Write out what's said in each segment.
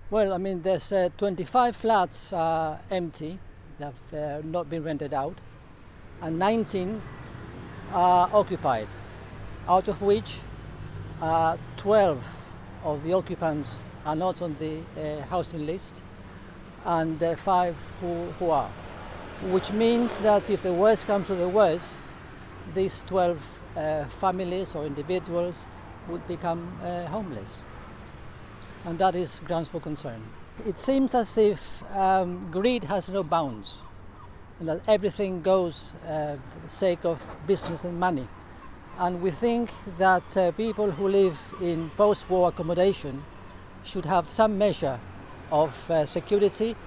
Well, I mean, there's 25 flats empty that have not been rented out, and 19 are occupied, out of which 12 of the occupants are not on the housing list, and 5 who are. Which means that if the worst comes to the worst, these 12 families or individuals would become homeless. And that is grounds for concern. It seems as if greed has no bounds, and that everything goes for the sake of business and money. And we think that people who live in post-war accommodation should have some measure of security,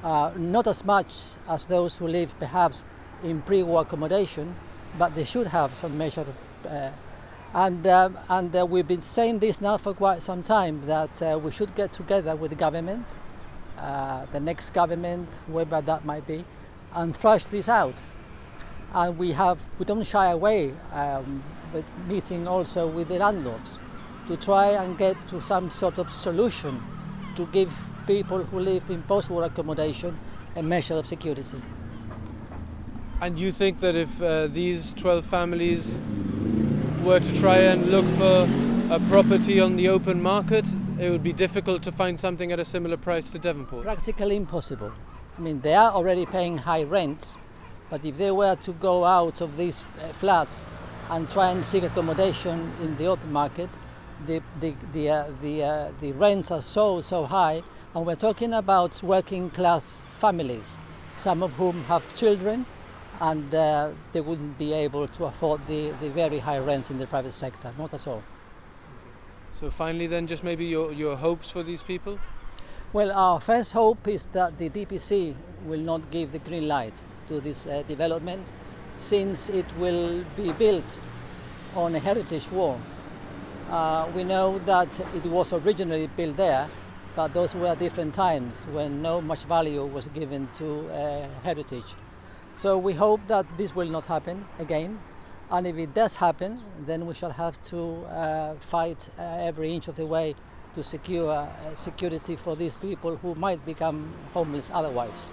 not as much as those who live perhaps in pre-war accommodation, but they should have some measure of and we've been saying this now for quite some time, that we should get together with the government, the next government, whoever that might be, and thrash this out. And we don't shy away with meeting also with the landlords to try and get to some sort of solution to give people who live in post-war accommodation a measure of security. And you think that if these 12 families were to try and look for a property on the open market, it would be difficult to find something at a similar price to Devonport? Practically impossible. I mean, they are already paying high rents, but if they were to go out of these flats and try and seek accommodation in the open market, the rents are so high, and we're talking about working class families, some of whom have children, and they wouldn't be able to afford the very high rents in the private sector, not at all. So finally then, just maybe your hopes for these people? Well, our first hope is that the DPC will not give the green light to this development, since it will be built on a heritage wall. We know that it was originally built there, but those were different times when no much value was given to heritage. So we hope that this will not happen again, and if it does happen, then we shall have to fight every inch of the way to secure security for these people who might become homeless otherwise.